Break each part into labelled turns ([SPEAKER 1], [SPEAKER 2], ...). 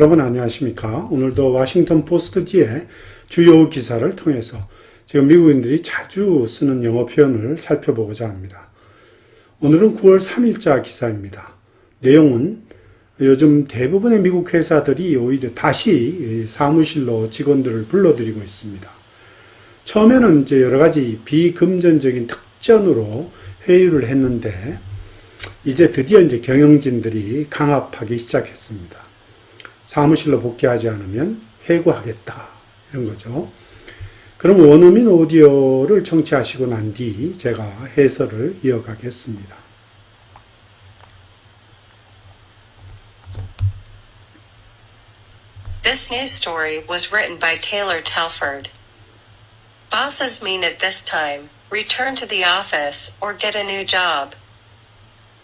[SPEAKER 1] 여러분 안녕하십니까? 오늘도 워싱턴 포스트지의 주요 기사를 통해서 지금 미국인들이 자주 쓰는 영어 표현을 살펴보고자 합니다. 오늘은 9월 3일자 기사입니다. 내용은 요즘 대부분의 미국 회사들이 오히려 다시 사무실로 직원들을 불러들이고 있습니다. 처음에는 이제 여러 가지 비금전적인 특전으로 회유를 했는데 이제 드디어 이제 경영진들이 강압하기 시작했습니다. 사무실로 복귀하지 않으면 해고하겠다 이런 거죠. 그럼 원어민 오디오를 청취하시고 난 뒤 제가 해설을 이어가겠습니다.
[SPEAKER 2] This news story was written by Taylor Telford. Bosses mean at this time, return to the office or get a new job.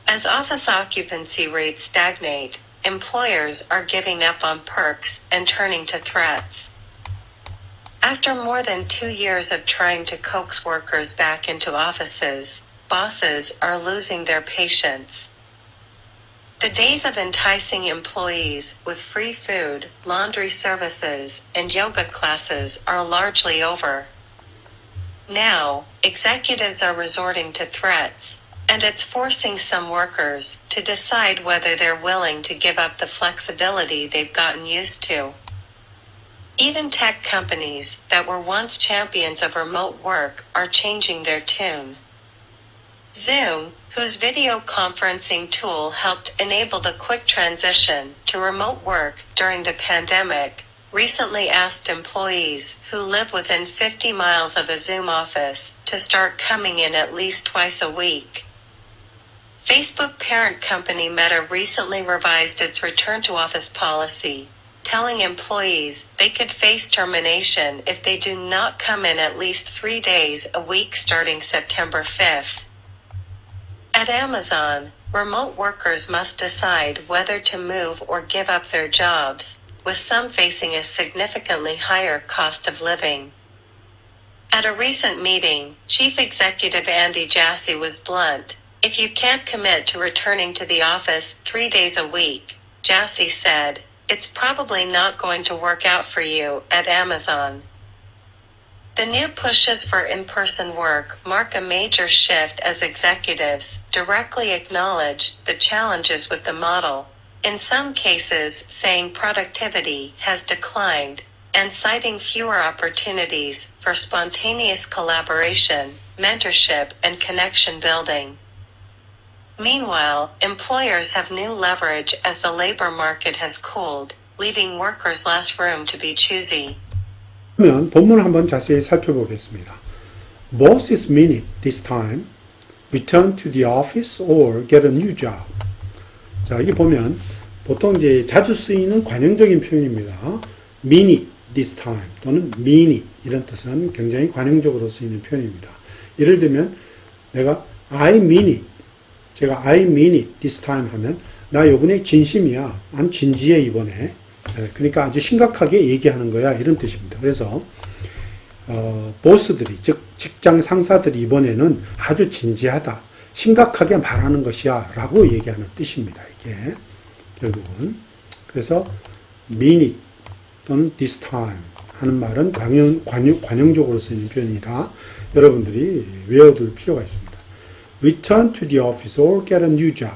[SPEAKER 2] As office occupancy rates stagnate, employers are giving up on perks and turning to threats. After more than 2 years of trying to coax workers back into offices, bosses are losing their patience. The days of enticing employees with free food, laundry services, and yoga classes are largely over. Now, executives are resorting to threats, and it's forcing some workers to decide whether they're willing to give up the flexibility they've gotten used to. Even tech companies that were once champions of remote work are changing their tune. Zoom, whose video conferencing tool helped enable the quick transition to remote work during the pandemic, recently asked employees who live within 50 miles of a Zoom office to start coming in at least twice a week. Facebook parent company Meta recently revised its return to office policy, telling employees they could face termination if they do not come in at least 3 days a week starting September 5th. At Amazon, remote workers must decide whether to move or give up their jobs, with some facing a significantly higher cost of living. At a recent meeting, Chief Executive Andy Jassy was blunt. If you can't commit to returning to the office 3 days a week, Jassy said, it's probably not going to work out for you at Amazon. The new pushes for in-person work mark a major shift as executives directly acknowledge the challenges with the model, in some cases saying productivity has declined, and citing fewer opportunities for spontaneous collaboration, mentorship, and connection building. Meanwhile, employers have new leverage as the labor market has cooled, leaving workers less room to be choosy.
[SPEAKER 1] 그러면 본문을 한번 자세히 살펴보겠습니다. Bosses mean it this time. Return to the office or get a new job. 자, 여기 보면 보통 이제 자주 쓰이는 관용적인 표현입니다. mean it this time 또는 mean it 이런 뜻은 굉장히 관용적으로 쓰이는 표현입니다. 예를 들면 내가 I mean it 제가 I mean it this time 하면 나 이번에 진심이야. 난 진지해 이번에. 그러니까 아주 심각하게 얘기하는 거야 이런 뜻입니다. 그래서 보스들이 즉 직장 상사들이 이번에는 아주 진지하다. 심각하게 말하는 것이야 라고 얘기하는 뜻입니다. 이게 결국은. 그래서 mean it 또는 this time 하는 말은 관용적으로 쓰이는 표현이라 여러분들이 외워둘 필요가 있습니다. Return to the office or get a new job.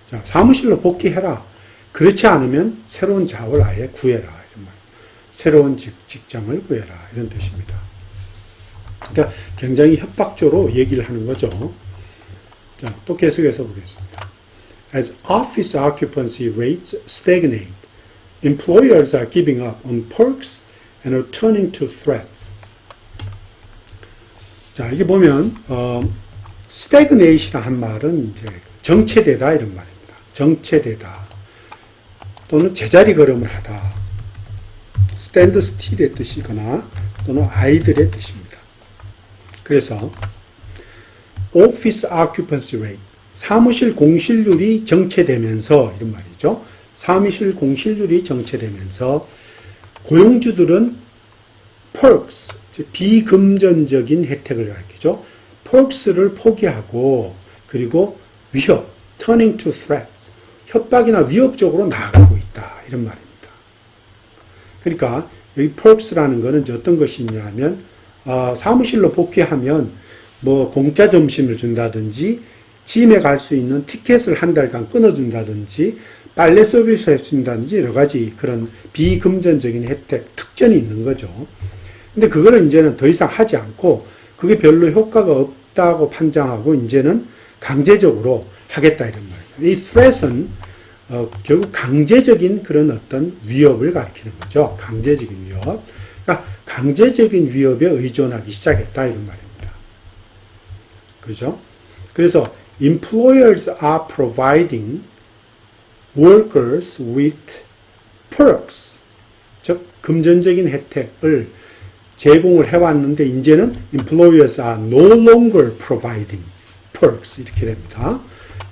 [SPEAKER 1] 자, 사무실로 복귀해라. 그렇지 않으면 새로운 잡을 아예 구해라. 이런 말. 새로운 직장을 구해라. 이런 뜻입니다. 그러니까 굉장히 협박적으로 얘기를 하는 거죠. 자, 또 계속해서 보겠습니다. As office occupancy rates stagnate, employers are giving up on perks and are turning to threats. 자, 여기 보면 stagnate이라는 한 말은 이제 정체되다 이런 말입니다. 정체되다. 또는 제자리 걸음을 하다. stand still의 뜻이거나 또는 idle의 뜻입니다. 그래서 office occupancy rate, 사무실 공실률이 정체되면서 이런 말이죠. 사무실 공실률이 정체되면서 고용주들은 perks, 비금전적인 혜택을 가리키죠. perks를 포기하고 그리고 위협, turning to threats, 협박이나 위협 쪽으로 나아가고 있다. 이런 말입니다. 그러니까 여기 perks라는 거는 이제 어떤 것이냐 하면 사무실로 복귀하면 뭐 공짜 점심을 준다든지 짐에 갈 수 있는 티켓을 한 달간 끊어준다든지 빨래 서비스 해준다든지 여러 가지 그런 비금전적인 혜택, 특전이 있는 거죠. 근데 그거를 이제는 더 이상 하지 않고 그게 별로 효과가 없다고 판단하고 이제는 강제적으로 하겠다 이런 말이에요. 이 threat은 결국 강제적인 그런 어떤 위협을 가리키는 거죠. 강제적인 위협. 그러니까 강제적인 위협에 의존하기 시작했다 이런 말입니다. 그렇죠? 그래서 employers are providing workers with perks, 즉 금전적인 혜택을 제공을 해왔는데 이제는 employers are no longer providing perks 이렇게 됩니다.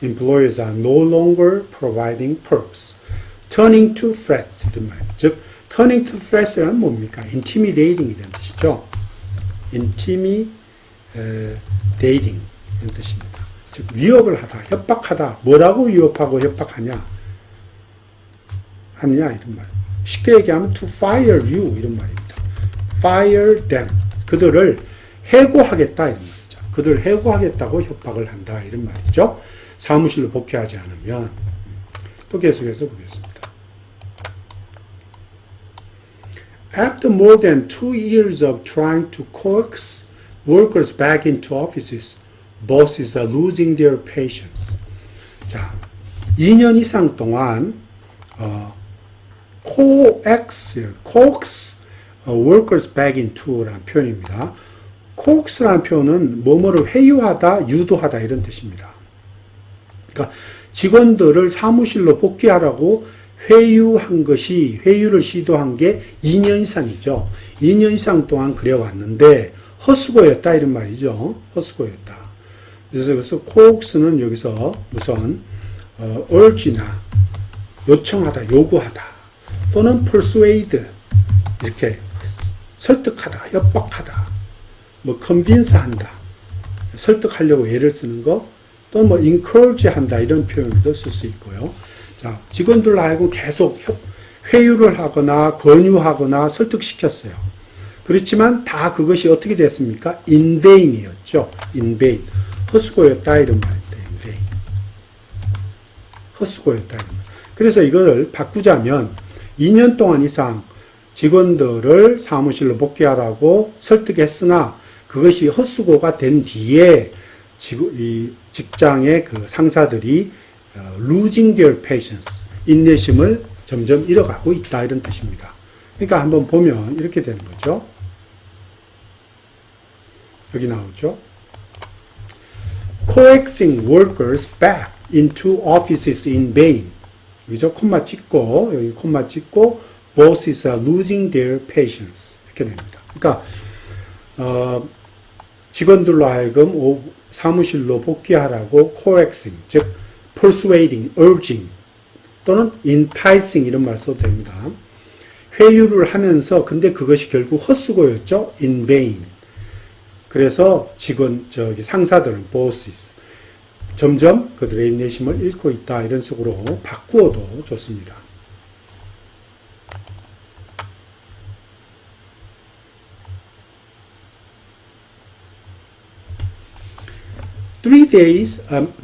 [SPEAKER 1] Employers are no longer providing perks. Turning to threats 이런 말입니다. 즉 turning to threats는 뭡니까? intimidating 이런 뜻이죠. intimidating 이런 뜻입니다. 즉 위협을 하다, 협박하다. 뭐라고 위협하고 협박하냐? 하느냐 이런 말. 쉽게 얘기하면 to fire you 이런 말입니다. fire them. 그들을 해고하겠다 이런 말이죠. 그들을 해고하겠다고 협박을 한다 이런 말이죠. 사무실로 복귀하지 않으면. 또 계속해서 보겠습니다. After more than 2 years of trying to coax workers back into offices, bosses are losing their patience. 자, 2년 이상 동안 coax workers back into라는 표현입니다. coax라는 표현은 뭐뭐를 회유하다, 유도하다 이런 뜻입니다. 그러니까 직원들을 사무실로 복귀하라고 회유를 시도한 게 2년 이상이죠. 2년 이상 동안 그래왔는데 헛수고였다 이런 말이죠. 헛수고였다. 그래서 coax는 여기서 우선 urge나 요청하다, 요구하다 또는 persuade 이렇게 설득하다, 협박하다, 뭐 convince한다, 설득하려고 애를 쓰는 거, 또는 뭐 encourage한다 이런 표현도 쓸 수 있고요. 자, 직원들로 하여금 계속 회유를 하거나 권유하거나 설득시켰어요. 그렇지만 다 그것이 어떻게 됐습니까? in vain이었죠. in vain. 헛수고였다 이런 말입니다. in vain. 헛수고였다 이런 말. 그래서 이걸 바꾸자면 2년 동안 이상 직원들을 사무실로 복귀하라고 설득했으나 그것이 헛수고가 된 뒤에 이 직장의 그 상사들이 losing their patience, 인내심을 점점 잃어가고 있다 이런 뜻입니다. 그러니까 한번 보면 이렇게 되는 거죠. 여기 나오죠. coaxing workers back into offices in vain. 여기죠. 콤마 찍고 여기 콤마 찍고 bosses are losing their patience 이렇게 됩니다. 그러니까 직원들로 하여금 사무실로 복귀하라고 coaxing, 즉 persuading, urging 또는 enticing 이런 말 써도 됩니다. 회유를 하면서 근데 그것이 결국 헛수고였죠. in vain. 그래서 상사들은 bosses 점점 그들의 인내심을 잃고 있다 이런 식으로 바꾸어도 좋습니다.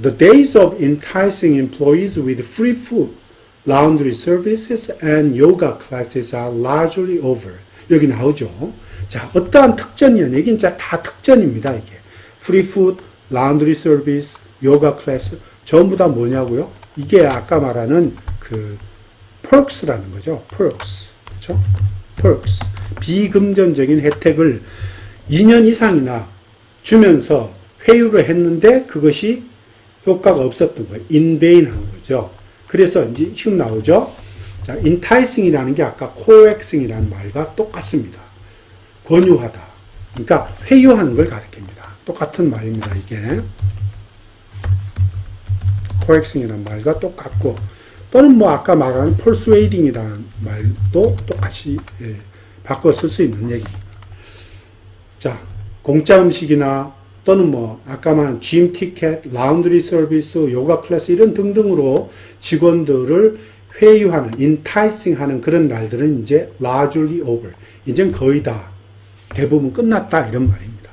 [SPEAKER 1] The days of enticing employees with free food, laundry services, and yoga classes are largely over. 여기 나오죠. 자, 어떠한 특전이냐? 여기 진짜 다 특전입니다, 이게. free food, laundry service, yoga class, 전부 다 뭐냐고요? 이게 아까 말하는 그 perks라는 거죠. perks. 그렇죠? perks. 비금전적인 혜택을 2년 이상이나 주면서 회유를 했는데 그것이 효과가 없었던 거예요. in vain 한 거죠. 그래서 이제 지금 나오죠. 자, enticing이라는 게 아까 coaxing이라는 말과 똑같습니다. 권유하다. 그러니까 회유하는 걸 가리킵니다. 똑같은 말입니다. 이게 coaxing이라는 말과 똑같고 또는 뭐 아까 말하는 persuading이라는 말도 똑같이 바꿔 쓸 수 있는 얘기입니다. 자, 공짜 음식이나 또는 뭐 아까 말한 짐 티켓, 라운드리 서비스, 요가 클래스 이런 등등으로 직원들을 회유하는, enticing 하는 그런 날들은 이제 largely over. 이젠 거의 다 대부분 끝났다 이런 말입니다.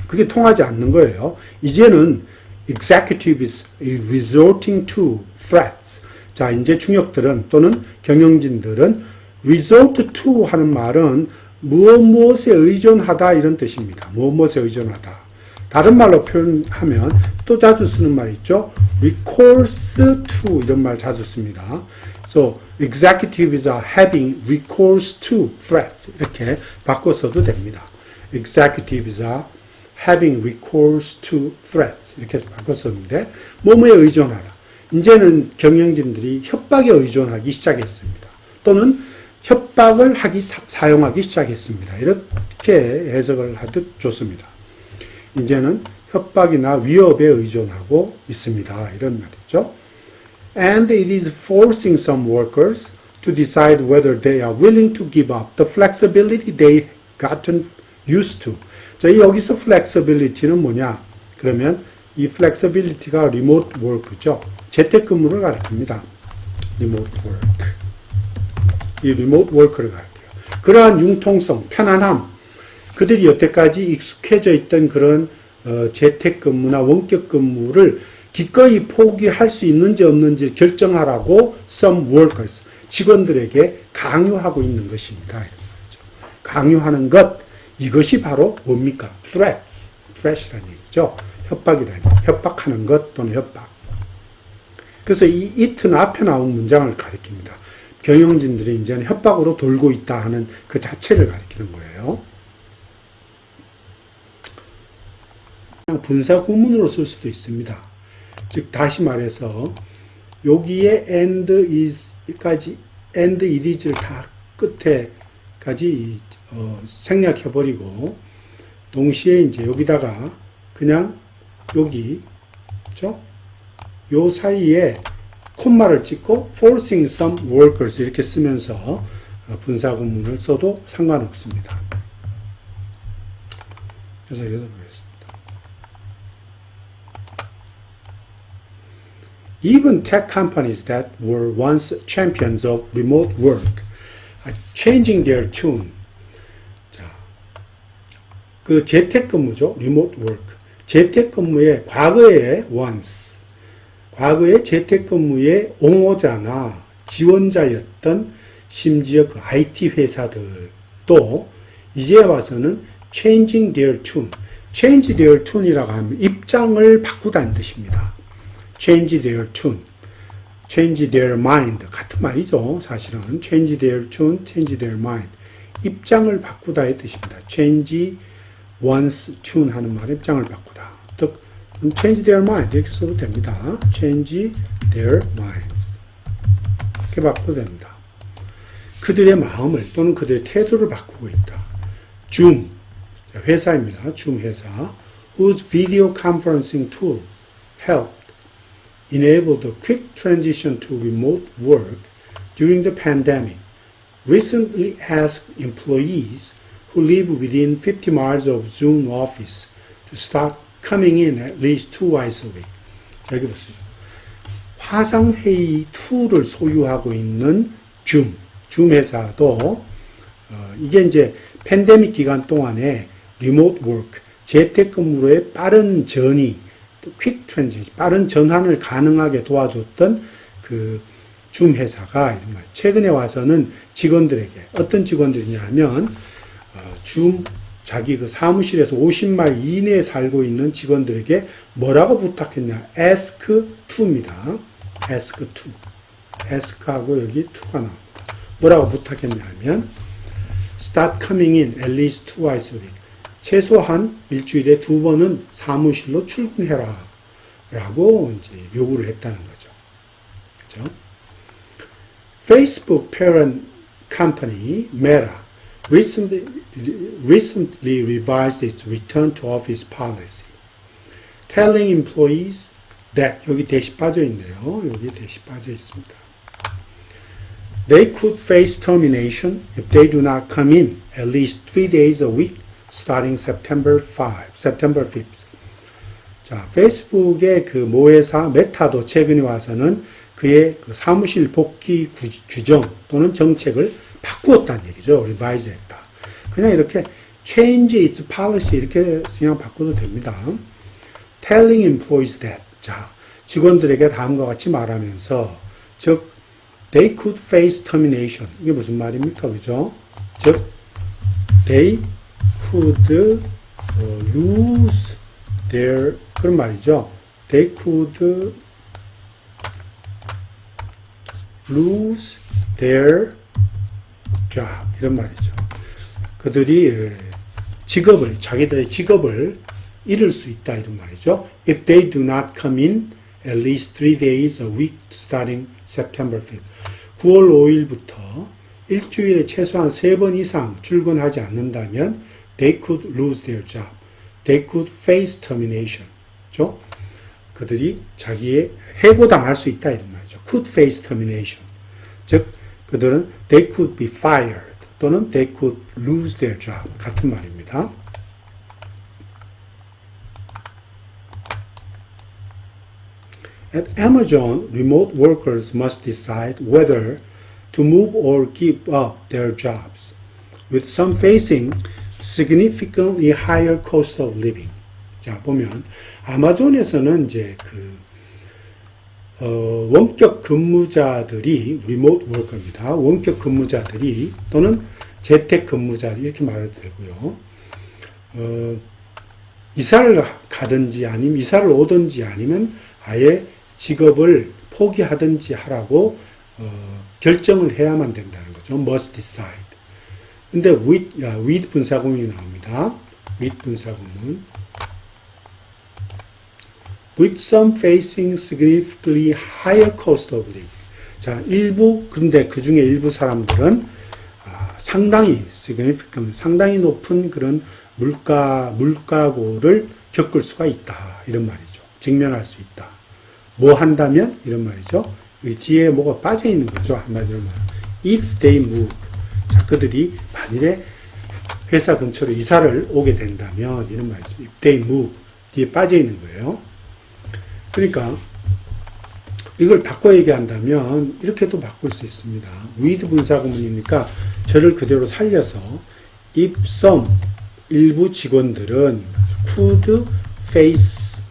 [SPEAKER 1] 그게 통하지 않는 거예요. 이제는 executives resorting to threats. 자, 이제 중역들은 또는 경영진들은 resort to 하는 말은 무엇에 의존하다 이런 뜻입니다. 무엇에 의존하다. 다른 말로 표현하면 또 자주 쓰는 말 있죠. recourse to 이런 말 자주 씁니다. So executives are having recourse to threats 이렇게 바꿔 써도 됩니다. executives are having recourse to threats 이렇게 바꿔 썼는데 뭐뭐에 의존하다. 이제는 경영진들이 협박에 의존하기 시작했습니다. 또는 협박을 사용하기 시작했습니다. 이렇게 해석을 하듯 좋습니다. 이제는 협박이나 위협에 의존하고 있습니다. 이런 말이죠. And it is forcing some workers to decide whether they are willing to give up the flexibility they gotten used to. 자, 여기서 flexibility는 뭐냐? 그러면 이 flexibility가 remote work죠. 재택근무를 가리킵니다. remote work. 이 remote work를 가리켜요. 그러한 융통성, 편안함, 그들이 여태까지 익숙해져 있던 그런 재택근무나 원격근무를 기꺼이 포기할 수 있는지 없는지 결정하라고 some workers, 직원들에게 강요하고 있는 것입니다. 이런 말이죠. 강요하는 것, 이것이 바로 뭡니까? threats, threat이라는 얘기죠. 협박이라는 얘기. 협박하는 것 또는 협박. 그래서 이 it는 앞에 나온 문장을 가리킵니다. 경영진들이 이제는 협박으로 돌고 있다 하는 그 자체를 가리키는 거예요. 그냥 분사 구문으로 쓸 수도 있습니다. 즉 다시 말해서 여기에 and is까지 and it is를 다 끝에까지 생략해버리고 동시에 이제 여기다가 그냥 여기 그렇죠? 요 사이에 콤마를 찍고 forcing some workers 이렇게 쓰면서 분사 구문을 써도 상관없습니다. 그래서 읽어보겠습니다. Even tech companies that were once champions of remote work are changing their tune. 자, 그 재택근무죠. remote work. 재택근무의 과거에 once, 과거의 재택근무의 옹호자나 지원자였던 심지어 그 IT 회사들도 이제 와서는 changing their tune. change their tune이라고 하면 입장을 바꾸다는 뜻입니다. change their tune, change their mind 같은 말이죠. 사실은 change their tune, change their mind 입장을 바꾸다의 뜻입니다. change one's tune 하는 말 입장을 바꾸다. 즉 change their mind 이렇게 써도 됩니다. change their minds 이렇게 바꿔도 됩니다. 그들의 마음을 또는 그들의 태도를 바꾸고 있다. Zoom 회사입니다. Zoom 회사 whose video conferencing tool helped enable the quick transition to remote work during the pandemic, recently asked employees who live within 50 miles of Zoom office to start coming in at least twice a week. 자, 여기 보세요. 화상회의 툴을 소유하고 있는 Zoom 회사도 이게 이제 팬데믹 기간 동안에 리모트 워크, 재택근무로의 빠른 전이 퀵 트랜지션, 빠른 전환을 가능하게 도와줬던 그 줌 회사가 최근에 와서는 직원들에게 어떤 직원들이냐 하면 줌 자기 그 사무실에서 50마일 이내에 살고 있는 직원들에게 뭐라고 부탁했냐? ask to입니다. ask to. ask하고 여기 to가 나옵니다. 뭐라고 부탁했냐 하면 start coming in at least twice a week. 최소한 일주일에 2번은 사무실로 출근해라 라고 이제 요구를 했다는 거죠. 그죠? Facebook parent company Meta recently revised its return to office policy, telling employees that 여기 대시 빠져 있네요. 여기 대시 빠져 있습니다. They could face termination if they do not come in at least 3 days a week starting September 5th. 자, 페이스북의 그 모회사 메타도 최근에 와서는 그의 그 사무실 복귀 규정 또는 정책을 바꾸었다는 얘기죠. revise 했다. 그냥 이렇게 change its policy 이렇게 그냥 바꿔도 됩니다. telling employees that. 자, 직원들에게 다음과 같이 말하면서, 즉, they could face termination. 이게 무슨 말입니까? 그죠? 즉, they could lose their, 그런 말이죠. They could lose their job. 이런 말이죠. 그들이 직업을, 자기들의 직업을 잃을 수 있다. 이런 말이죠. If they do not come in at least 3 days a week starting September 5th. 9월 5일부터 일주일에 최소한 3번 이상 출근하지 않는다면 they could lose their job. They could face termination. 그렇죠? 그들이 자기의 해고당할 수 있다 이런 말이죠. could face termination. 즉 그들은 they could be fired 또는 they could lose their job 같은 말입니다. At Amazon, remote workers must decide whether to move or give up their jobs, with some facing significantly higher cost of living. 자, 보면 아마존에서는 이제 원격 근무자들이 리모트 워커입니다. 원격 근무자들이 또는 재택 근무자들 이렇게 말해도 되고요. 이사를 가든지 아니면 이사를 오든지 아니면 아예 직업을 포기하든지 하라고 결정을 해야만 된다는 거죠. must decide. 근데 with 분사구문이 나옵니다. with 분사구문. with some facing significantly higher cost of living. 자, 근데 그 중에 일부 사람들은 상당히 significant, 상당히 높은 그런 물가고를 겪을 수가 있다. 이런 말이죠. 직면할 수 있다. 뭐 한다면? 이런 말이죠. 이 뒤에 뭐가 빠져 있는 거죠. 한마디로 말하면. If they move. 자, 그들이 만일에 회사 근처로 이사를 오게 된다면, 이런 말이죠. If they move. 뒤에 빠져 있는 거예요. 그러니까, 이걸 바꿔 얘기한다면, 이렇게도 바꿀 수 있습니다. with 분사구문이니까, 저를 그대로 살려서, if some, 일부 직원들은 could face,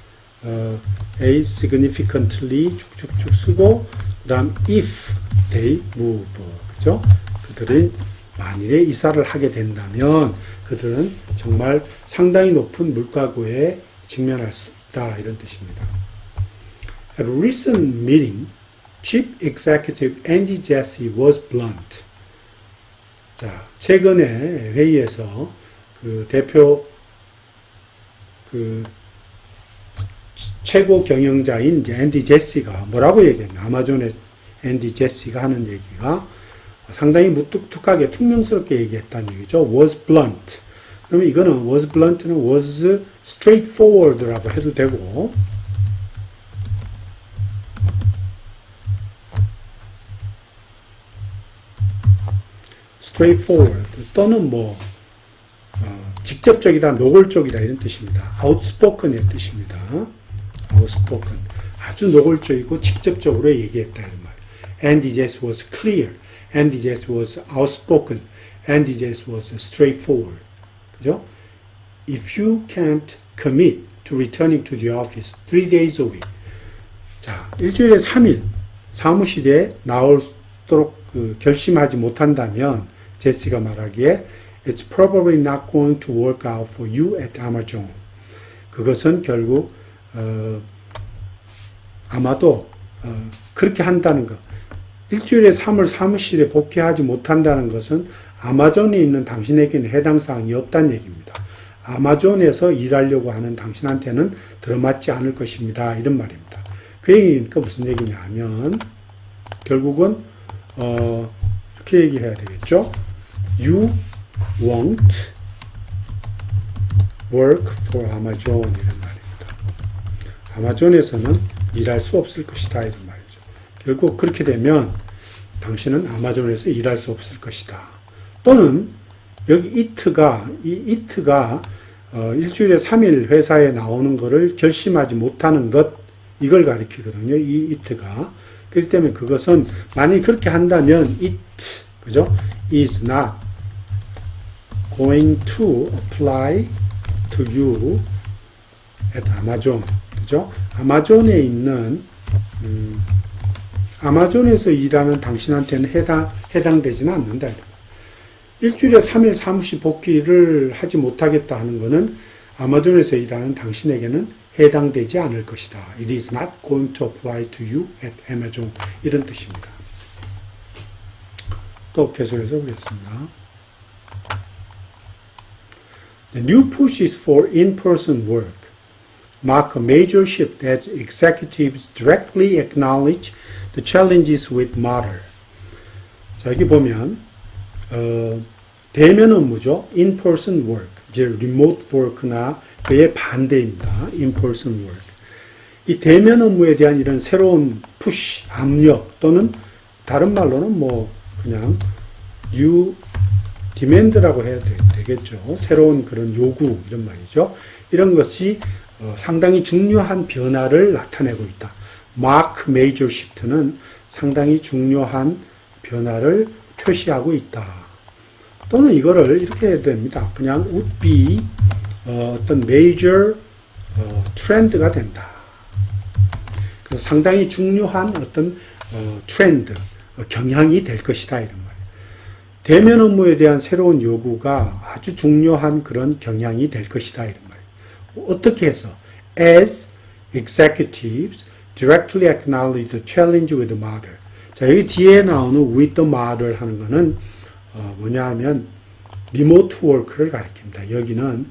[SPEAKER 1] a significantly 쭉쭉쭉 쓰고 그 다음 if they move 그죠? 그들은 만일에 이사를 하게 된다면 그들은 정말 상당히 높은 물가고에 직면할 수 있다 이런 뜻입니다. At a recent meeting, Chief Executive Andy Jassy was blunt. 자, 최근에 회의에서 그 대표 최고 경영자인 이제 앤디 제시가 뭐라고 얘기했나? 아마존의 앤디 제시가 하는 얘기가 상당히 무뚝뚝하게 퉁명스럽게 얘기했다는 얘기죠. was blunt. 그러면 이거는 was blunt는 was straightforward라고 해도 되고 straightforward 또는 뭐 직접적이다, 노골적이다 이런 뜻입니다. outspoken의 뜻입니다. outspoken. 아주 노골적이고 직접적으로 얘기했다 이런 말. Andy Jassy was clear. Andy Jassy was outspoken. Andy Jassy was straightforward. 그죠? If you can't commit to returning to the office 3 days a week. 자, 일주일에 3일 사무실에 나오도록 결심하지 못한다면 제시가 말하기에 It's probably not going to work out for you at Amazon. 그것은 결국 아마도 그렇게 한다는 것. 일주일에 3일 사무실에 복귀하지 못한다는 것은 아마존에 있는 당신에게는 해당 사항이 없다는 얘기입니다. 아마존에서 일하려고 하는 당신한테는 들어맞지 않을 것입니다. 이런 말입니다. 그 얘기니까 무슨 얘기냐 하면 결국은 이렇게 얘기해야 되겠죠. You won't work for Amazon 이런 말입니다. 아마존에서는 일할 수 없을 것이다 이런 말이죠. 결국 그렇게 되면 당신은 아마존에서 일할 수 없을 것이다. 또는 여기 이트가 일주일에 3일 회사에 나오는 것을 결심하지 못하는 것 이걸 가리키거든요. 이 이트가. 그렇기 때문에 그것은 만약 그렇게 한다면 it, 그죠? is not going to apply to you at Amazon. 그죠? 아마존에 있는 아마존에서 일하는 당신한테는 해당되지는 않는다. 일주일에 3일 사무실 복귀를 하지 못하겠다 하는 것은 아마존에서 일하는 당신에게는 해당되지 않을 것이다. It is not going to apply to you at Amazon. 이런 뜻입니다. 또 계속해서 보겠습니다. The new push is for in-person work. Mark a major shift as executives directly acknowledge the challenges with model. 자, 여기 보면 대면 업무죠. in-person work. 이제 remote work나 그의 반대입니다. in-person work. 이 대면 업무에 대한 이런 새로운 푸시, 압력 또는 다른 말로는 뭐 그냥 new demand라고 해야 되겠죠. 새로운 그런 요구 이런 말이죠. 이런 것이 상당히 중요한 변화를 나타내고 있다. Mark major shift는 상당히 중요한 변화를 표시하고 있다. 또는 이거를 이렇게 해야 됩니다. 그냥 would be 어떤 major trend가 된다. 그래서 상당히 중요한 어떤 트렌드, 경향이 될 것이다 이런 말이에요. 대면 업무에 대한 새로운 요구가 아주 중요한 그런 경향이 될 것이다 이런 말이에요. 어떻게 해서 as executives directly acknowledge the challenge with the model. 자, 여기 뒤에 나오는 with the model 하는 거는 뭐냐 하면 리모트 워크를 가리킵니다. 여기는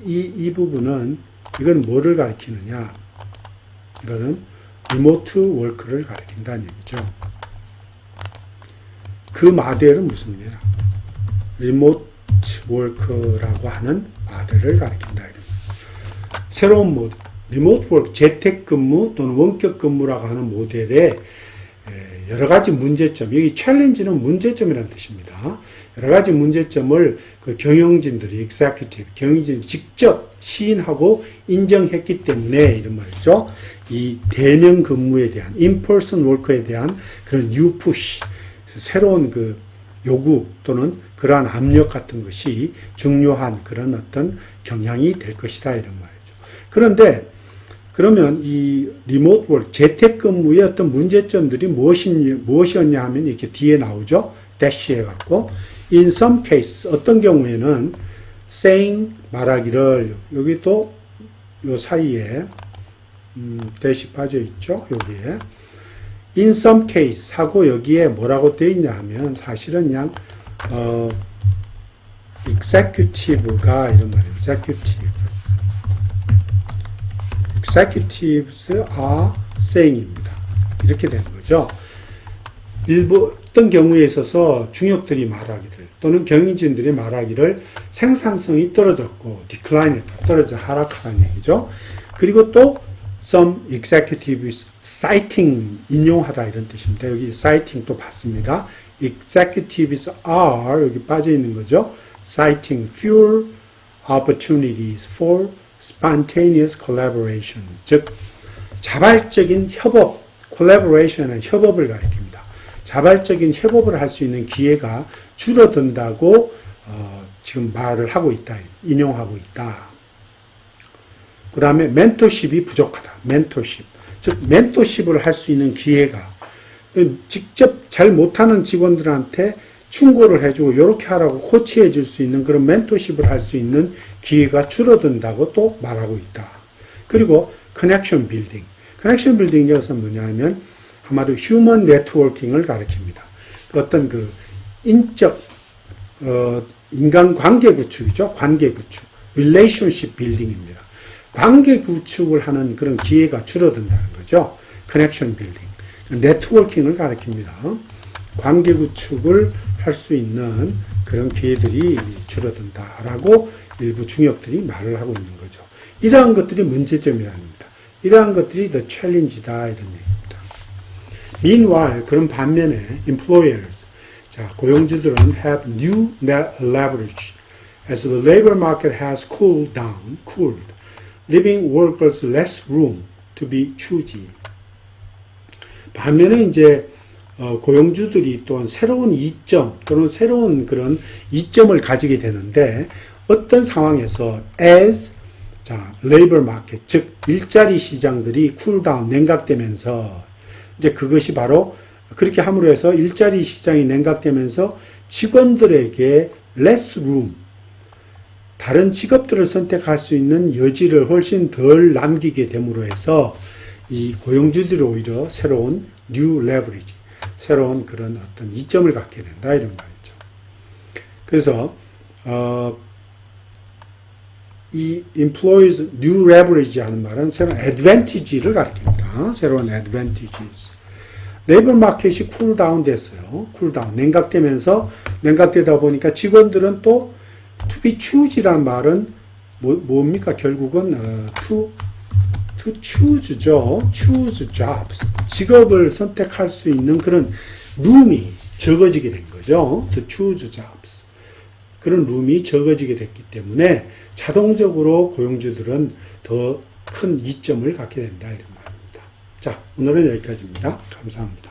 [SPEAKER 1] 이 부분은 이건 뭐를 가리키느냐? 이거는 리모트 워크를 가리킨다는 얘기죠. 그 모델은 무슨 얘기냐? 리모트 워크라고 하는 모델을 가리킨다. 새로운 모델, 리모트 워크, 재택근무 또는 원격 근무라고 하는 모델에 여러 가지 문제점, 여기 챌린지는 문제점이라는 뜻입니다. 여러 가지 문제점을 그 경영진들이, executive, 경영진이 직접 시인하고 인정했기 때문에 이런 말이죠. 이 대면 근무에 대한, in-person work에 대한 그런 new push, 새로운 그 요구 또는 그러한 압력 같은 것이 중요한 그런 어떤 경향이 될 것이다 이런 말이죠. 그런데 그러면 이 리모트 워크, 재택근무의 어떤 문제점들이 무엇이었냐 하면 이렇게 뒤에 나오죠. 대시해 갖고 in some case 어떤 경우에는 saying 말하기를 여기 또 요 사이에 대시 빠져 있죠. 여기에 in some case 하고 여기에 뭐라고 되어 있냐 하면 사실은 그냥 executive가 이런 말이에요. executives are saying입니다. 이렇게 되는 거죠. 일부 어떤 경우에 있어서 중역들이 말하기를 또는 경영진들이 말하기를 생산성이 떨어졌고 decline했다. 떨어져 하락하는 얘기죠. 그리고 또 some executives citing 인용하다 이런 뜻입니다. 여기 citing 또 봤습니다. executives are 여기 빠져 있는 거죠. citing fewer opportunities for spontaneous collaboration, 즉 자발적인 협업, collaboration은 협업을 가리킵니다. 자발적인 협업을 할 수 있는 기회가 줄어든다고 지금 말을 하고 있다, 인용하고 있다. 그 다음에 멘토십이 부족하다. 멘토십, 즉 멘토십을 할 수 있는 기회가 직접 잘 못하는 직원들한테 충고를 해주고 이렇게 하라고 코치해 줄 수 있는 그런 멘토십을 할 수 있는 기회가 줄어든다고 또 말하고 있다. 그리고 커넥션 빌딩. 커넥션 빌딩이 여기서 뭐냐 하면 한마디로 휴먼 네트워킹을 가리킵니다. 어떤 그 인적 인간 관계 구축이죠. 관계 구축. relationship 빌딩입니다. 관계 구축을 하는 그런 기회가 줄어든다는 거죠. 커넥션 빌딩. 네트워킹을 가리킵니다. 관계 구축을 할 수 있는 그런 기회들이 줄어든다라고 일부 중역들이 말을 하고 있는 거죠. 이러한 것들이 문제점이랍니다. 이러한 것들이 the challenge다 이런 얘기입니다. Meanwhile, 그런 반면에 employers, 자 고용주들은 have new leverage as the labor market has cooled, leaving workers less room to be choosy. 반면에 이제 고용주들이 또한 새로운 이점 또는 새로운 그런 이점을 가지게 되는데 어떤 상황에서 as labor market 즉 일자리 시장들이 쿨다운 냉각되면서 이제 그것이 바로 그렇게 함으로 해서 일자리 시장이 냉각되면서 직원들에게 less room 다른 직업들을 선택할 수 있는 여지를 훨씬 덜 남기게 됨으로 해서 이 고용주들이 오히려 새로운 new leverage, 새로운 그런 어떤 이점을 갖게 된다 이런 말이죠. 그래서 이 employees new leverage 하는 말은 새로운 advantage를 가리킵니다. 새로운 advantages. 레이버 마켓이 쿨다운 됐어요. 쿨다운 냉각되면서 냉각되다 보니까 직원들은 또 to be choose란 말은 뭡니까? 결국은 to choose죠. choose jobs. 직업을 선택할 수 있는 그런 룸이 적어지게 된 거죠. to choose jobs. 그런 룸이 적어지게 됐기 때문에 자동적으로 고용주들은 더 큰 이점을 갖게 된다 이런 말입니다. 자, 오늘은 여기까지입니다. 감사합니다.